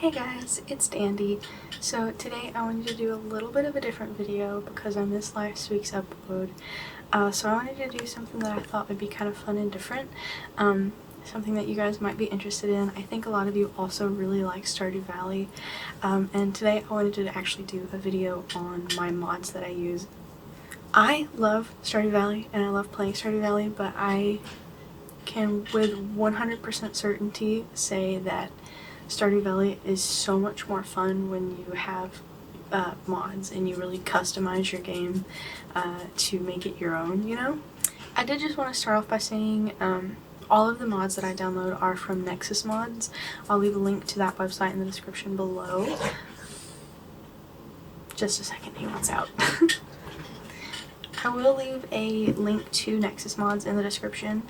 Hey guys, it's Dandy. So today I wanted to do a little bit of a different video because I missed last week's upload. So I wanted to do something that I thought would be kind of fun and different. Something that you guys might be interested in. I think a lot of you also really like Stardew Valley. And today I wanted to actually do a video on my mods that I use. I love Stardew Valley and I love playing Stardew Valley, but I can with 100% certainty say that Stardew Valley is so much more fun when you have mods and you really customize your game to make it your own, you know? I did just want to start off by saying all of the mods that I download are from Nexus Mods. I'll leave a link to that website in the description below. Just a second, he wants out. I will leave a link to Nexus Mods in the description.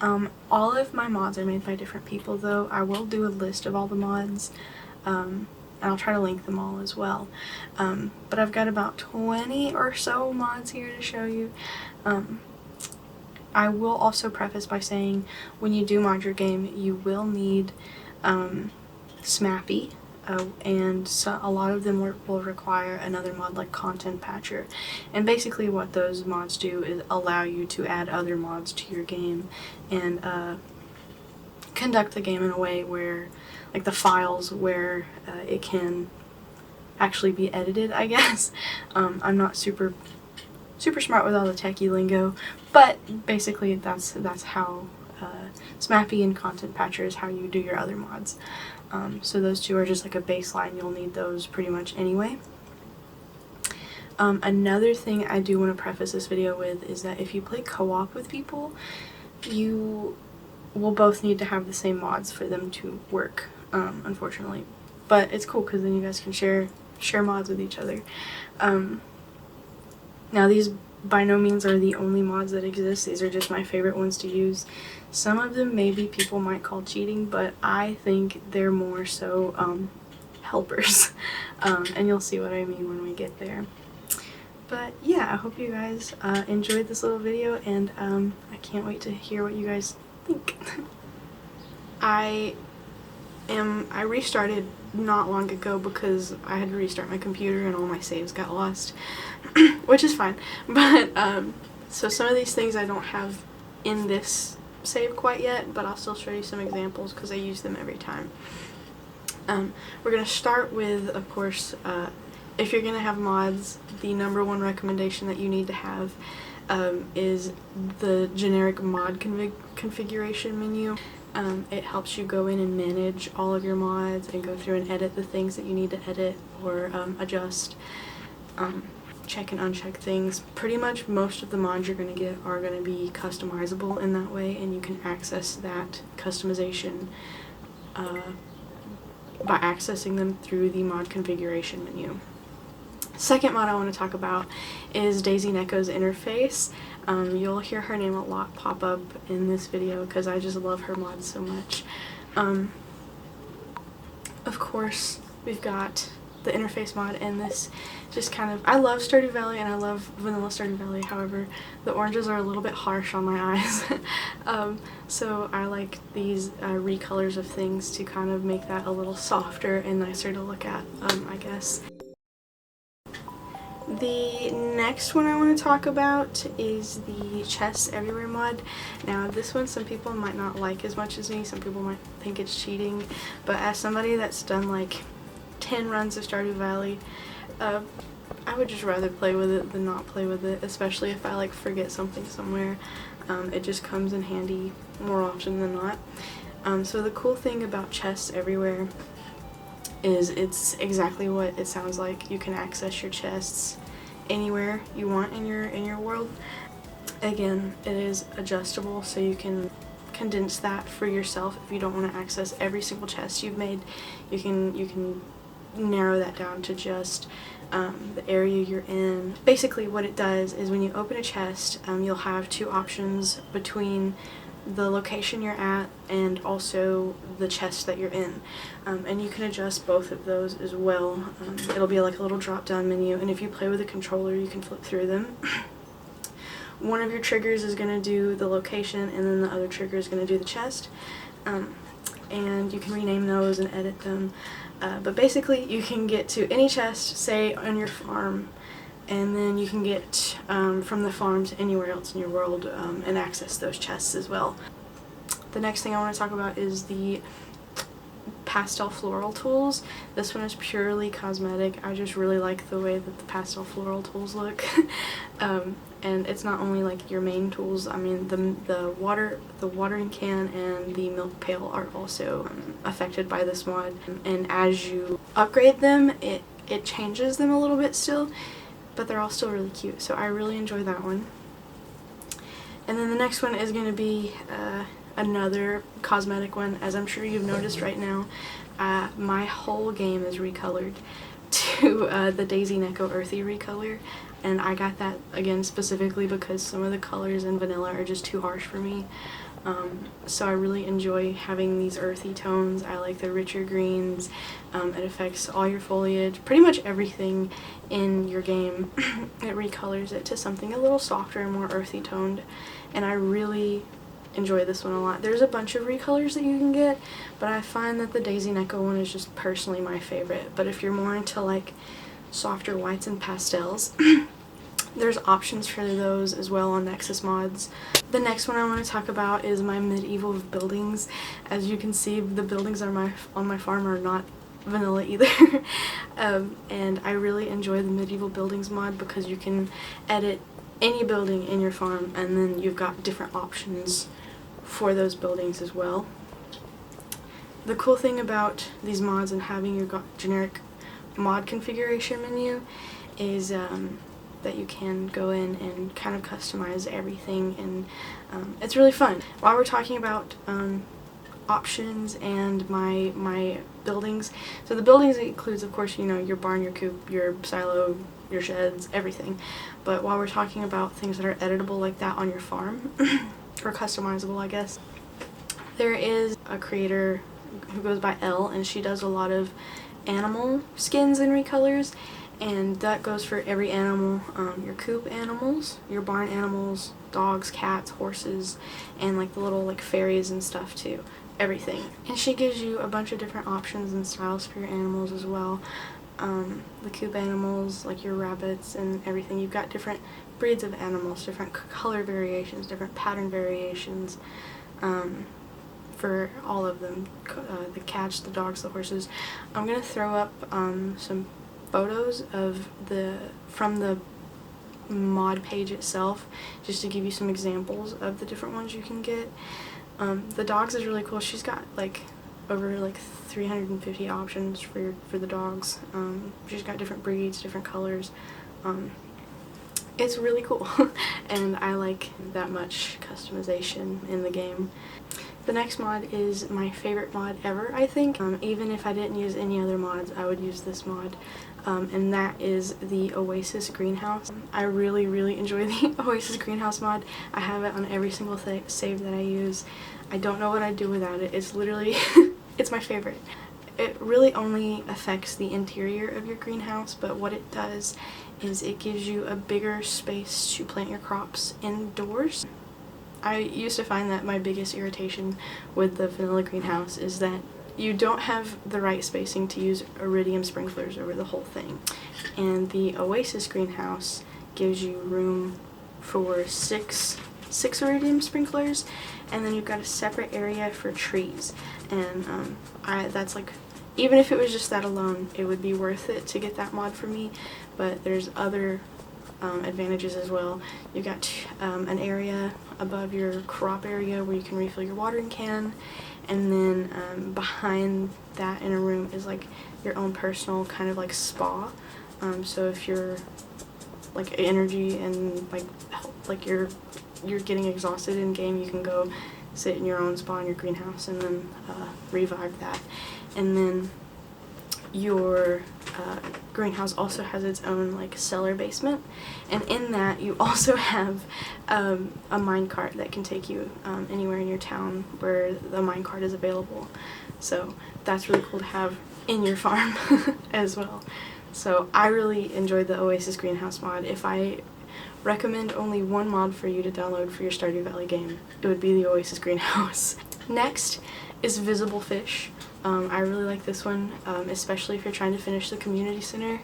All of my mods are made by different people though. I will do a list of all the mods, and I'll try to link them all as well. But I've got about 20 or so mods here to show you. I will also preface by saying when you do mod your game, you will need SMAPI. And so a lot of them will require another mod like Content Patcher, and basically what those mods do is allow you to add other mods to your game and conduct the game in a way where, like the files where it can actually be edited, I guess. I'm not super smart with all the techie lingo, but basically that's how SMAPI and Content Patcher is how you do your other mods. So those two are just like a baseline. You'll need those pretty much anyway. Another thing I do want to preface this video with is that if you play co-op with people, you will both need to have the same mods for them to work, unfortunately. But it's cool because then you guys can share mods with each other. Now these by no means are the only mods that exist. These are just my favorite ones to use. Some of them maybe people might call cheating, but I think they're more so helpers. And you'll see what I mean when we get there. But yeah, I hope you guys enjoyed this little video, and I can't wait to hear what you guys think. I restarted not long ago because I had to restart my computer and all my saves got lost, which is fine. But so some of these things I don't have in this save quite yet, but I'll still show you some examples because I use them every time. We're gonna start with, of course, if you're gonna have mods, the #1 recommendation that you need to have is the generic mod configuration menu. It helps you go in and manage all of your mods and go through and edit the things that you need to edit or adjust, check and uncheck things. Pretty much most of the mods you're going to get are going to be customizable in that way, and you can access that customization by accessing them through the mod configuration menu. Second mod I want to talk about is Daisy Neko's interface. You'll hear her name a lot pop up in this video because I just love her mod so much. Of course, we've got the interface mod, and this just kind of, I love Stardew Valley and I love vanilla Stardew Valley, however the oranges are a little bit harsh on my eyes. So I like these recolors of things to kind of make that a little softer and nicer to look at, I guess. The next one I want to talk about is the Chests Everywhere mod. Now this one some people might not like as much as me, some people might think it's cheating, but as somebody that's done like 10 runs of Stardew Valley, I would just rather play with it than not play with it, especially if I like forget something somewhere. It just comes in handy more often than not. So the cool thing about Chests Everywhere is it's exactly what it sounds like. You can access your chests anywhere you want in your world. Again, it is adjustable, so you can condense that for yourself. If you don't want to access every single chest you've made, you can narrow that down to just the area you're in. Basically what it does is when you open a chest, you'll have two options between the location you're at and also the chest that you're in, and you can adjust both of those as well. It'll be like a little drop down menu, and if you play with a controller you can flip through them. One of your triggers is going to do the location and then the other trigger is going to do the chest. and you can rename those and edit them. But basically, you can get to any chest, say, on your farm, and then you can get from the farm to anywhere else in your world and access those chests as well. The next thing I want to talk about is the Pastel Floral tools. This one is purely cosmetic. I just really like the way that the Pastel Floral tools look. And it's not only like your main tools. I mean, the watering can and the milk pail are also affected by this mod. And as you upgrade them, it changes them a little bit still, but they're all still really cute. So I really enjoy that one. And then the next one is going to be another cosmetic one. As I'm sure you've noticed right now, my whole game is recolored to the Daisy Neko Earthy Recolour, and I got that again specifically because some of the colors in vanilla are just too harsh for me. So I really enjoy having these earthy tones. I like the richer greens. It affects all your foliage, pretty much everything in your game. It recolors it to something a little softer and more earthy toned, and I really enjoy this one a lot. There's a bunch of recolors that you can get, but I find that the Daisy Neko one is just personally my favorite. But if you're more into like softer whites and pastels, there's options for those as well on Nexus Mods. The next one I want to talk about is my Medeival Buildings. As you can see, the buildings on my farm are not vanilla either. And I really enjoy the Medeival Buildings mod because you can edit any building in your farm, and then you've got different options for those buildings as well. The cool thing about these mods and having your generic mod configuration menu is that you can go in and kind of customize everything, and it's really fun. While we're talking about options and my buildings, so the buildings includes, of course, you know, your barn, your coop, your silo, your sheds, everything. But while we're talking about things that are editable like that on your farm, or customizable, I guess, there is a creator who goes by Elles, and she does a lot of animal skins and recolors, and that goes for every animal, your coop animals, your barn animals, dogs, cats, horses, and like the little like fairies and stuff too, everything. And she gives you a bunch of different options and styles for your animals as well. The coop animals, like your rabbits and everything, you've got different breeds of animals, different color variations, different pattern variations for all of them, the cats, the dogs, the horses. I'm going to throw up some photos of from the mod page itself, just to give you some examples of the different ones you can get. The dogs is really cool. She's got like over like 350 options for the dogs. She's got different breeds, different colors. It's really cool and I like that much customization in the game. The next mod is my favorite mod ever, I think. Even if I didn't use any other mods, I would use this mod. And that is the Oasis Greenhouse. I really, really enjoy the Oasis Greenhouse mod. I have it on every single save that I use. I don't know what I'd do without it. It's literally, it's my favorite. It really only affects the interior of your greenhouse, but what it does is it gives you a bigger space to plant your crops indoors. I used to find that my biggest irritation with the vanilla greenhouse is that you don't have the right spacing to use iridium sprinklers over the whole thing. And the Oasis Greenhouse gives you room for six iridium sprinklers, and then you've got a separate area for trees. And that's like, even if it was just that alone, it would be worth it to get that mod for me. But there's other advantages as well. You've got an area above your crop area where you can refill your watering can, and then behind that in a room is like your own personal kind of like spa. So if you're like energy and like you're getting exhausted in game, you can go sit in your own spa in your greenhouse and then revive that. And then your greenhouse also has its own like cellar basement, and in that you also have a minecart that can take you anywhere in your town where the minecart is available. So that's really cool to have in your farm as well. So I really enjoyed the Oasis Greenhouse mod. If I recommend only one mod for you to download for your Stardew Valley game, it would be the Oasis Greenhouse. Next is Visible Fish. I really like this one, especially if you're trying to finish the community center,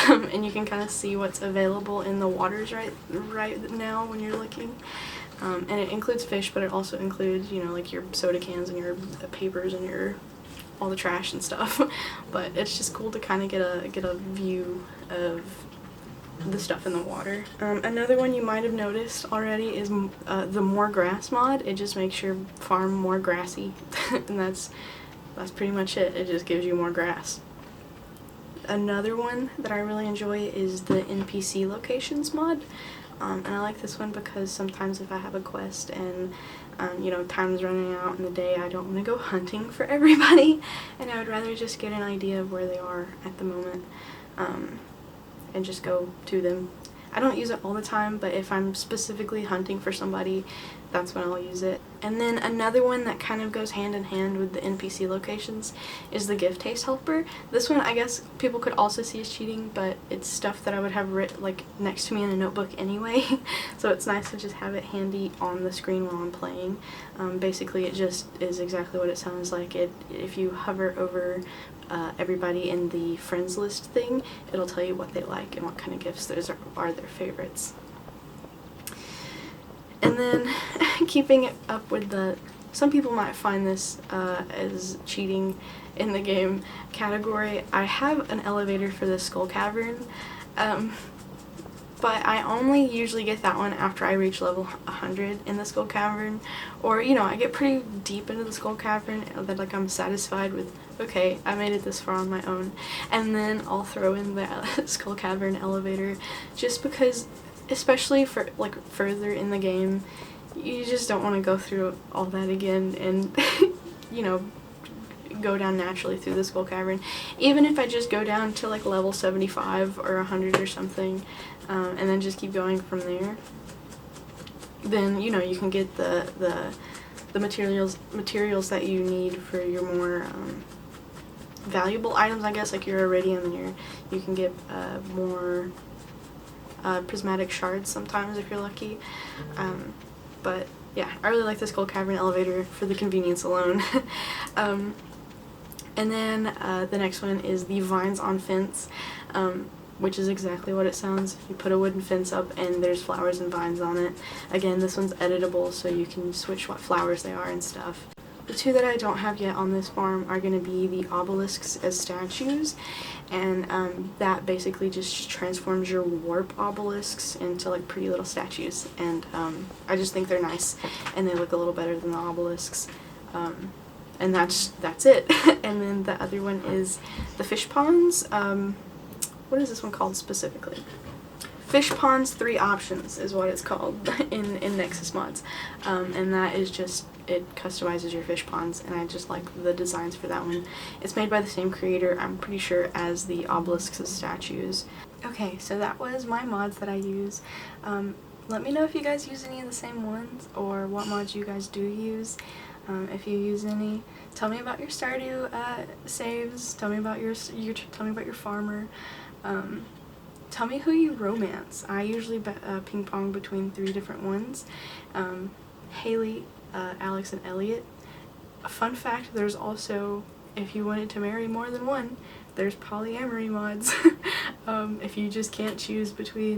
and you can kind of see what's available in the waters right now when you're looking. And it includes fish, but it also includes, you know, like your soda cans and your papers and your all the trash and stuff. But it's just cool to kind of get a view of the stuff in the water. Another one you might have noticed already is the More Grass mod. It just makes your farm more grassy, and that's pretty much it. It just gives you more grass. Another one that I really enjoy is the NPC Locations mod. And I like this one because sometimes if I have a quest and you know, time's running out in the day, I don't want to go hunting for everybody, and I would rather just get an idea of where they are at the moment, and just go to them. I don't use it all the time, but if I'm specifically hunting for somebody, that's when I'll use it. And then another one that kind of goes hand in hand with the NPC Locations is the Gift Taste Helper. This one I guess people could also see as cheating, but it's stuff that I would have written like next to me in a notebook anyway, so it's nice to just have it handy on the screen while I'm playing. Basically it just is exactly what it sounds like. If you hover over everybody in the friends list thing, it'll tell you what they like and what kind of gifts those are their favorites. And then keeping it up with some people might find this as cheating in the game category. I have an elevator for the Skull Cavern, but I only usually get that one after I reach level 100 in the Skull Cavern, or you know, I get pretty deep into the Skull Cavern that like I'm satisfied with, okay, I made it this far on my own, and then I'll throw in the Skull Cavern elevator, just because, especially for like further in the game, you just don't want to go through all that again and you know, go down naturally through the Skull Cavern. Even if I just go down to like level 75 or 100 or something, and then just keep going from there, then you know, you can get the materials that you need for your more valuable items, I guess, like your iridium, and you can get more prismatic shards sometimes if you're lucky. But yeah, I really like the Skull Cavern elevator for the convenience alone. And then the next one is the Vines on Fence, which is exactly what it sounds. You put a wooden fence up and there's flowers and vines on it. Again, this one's editable, so you can switch what flowers they are and stuff. The two that I don't have yet on this farm are going to be the Obelisks as statues, and that basically just transforms your warp obelisks into like pretty little statues, and I just think they're nice and they look a little better than the obelisks, and that's it. And then the other one is the fish ponds. What is this one called specifically? Fish Ponds 3 Options is what it's called in Nexus Mods, and that is just, it customizes your fish ponds, and I just like the designs for that one. It's made by the same creator, I'm pretty sure, as the Obelisks as statues. Okay, so that was my mods that I use. Let me know if you guys use any of the same ones, or what mods you guys do use. If you use any, tell me about your Stardew saves. Tell me about your farmer. Tell me who you romance. I usually ping pong between 3 different ones. Haley, Alex, and Elliot. A fun fact, there's also, if you wanted to marry more than one, there's polyamory mods. If you just can't choose between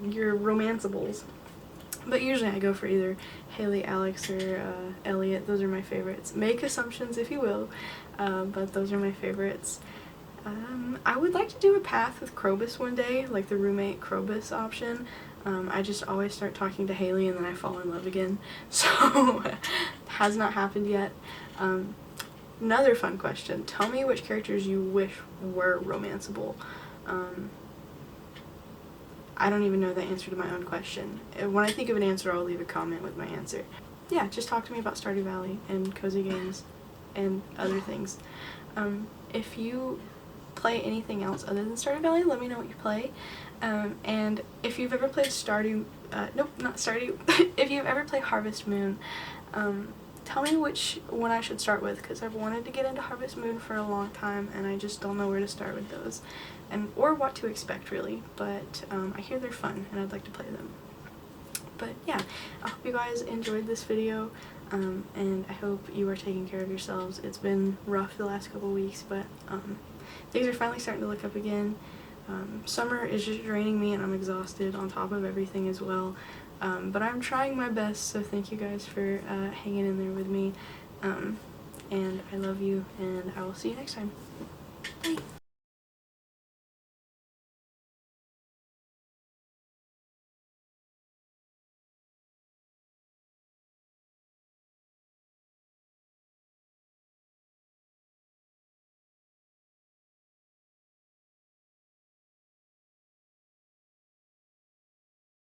your romanceables. But usually I go for either Haley, Alex, or Elliot. Those are my favorites. Make assumptions if you will, but those are my favorites. I would like to do a path with Krobus one day, like the roommate Krobus option. I just always start talking to Haley and then I fall in love again, so has not happened yet. Another fun question, tell me which characters you wish were romanceable. I don't even know the answer to my own question. When I think of an answer, I'll leave a comment with my answer. Yeah, just talk to me about Stardew Valley and cozy games and other things. If you play anything else other than Stardew Valley, let me know what you play. And if you've ever played Stardew, nope, not Stardew, if you've ever played Harvest Moon, tell me which one I should start with, because I've wanted to get into Harvest Moon for a long time and I just don't know where to start with those, or what to expect really, but I hear they're fun and I'd like to play them. But yeah, I hope you guys enjoyed this video. and I hope you are taking care of yourselves. It's been rough the last couple weeks, but things are finally starting to look up again. Summer is just draining me and I'm exhausted on top of everything as well. But I'm trying my best, so thank you guys for hanging in there with me. And I love you, and I will see you next time. Bye!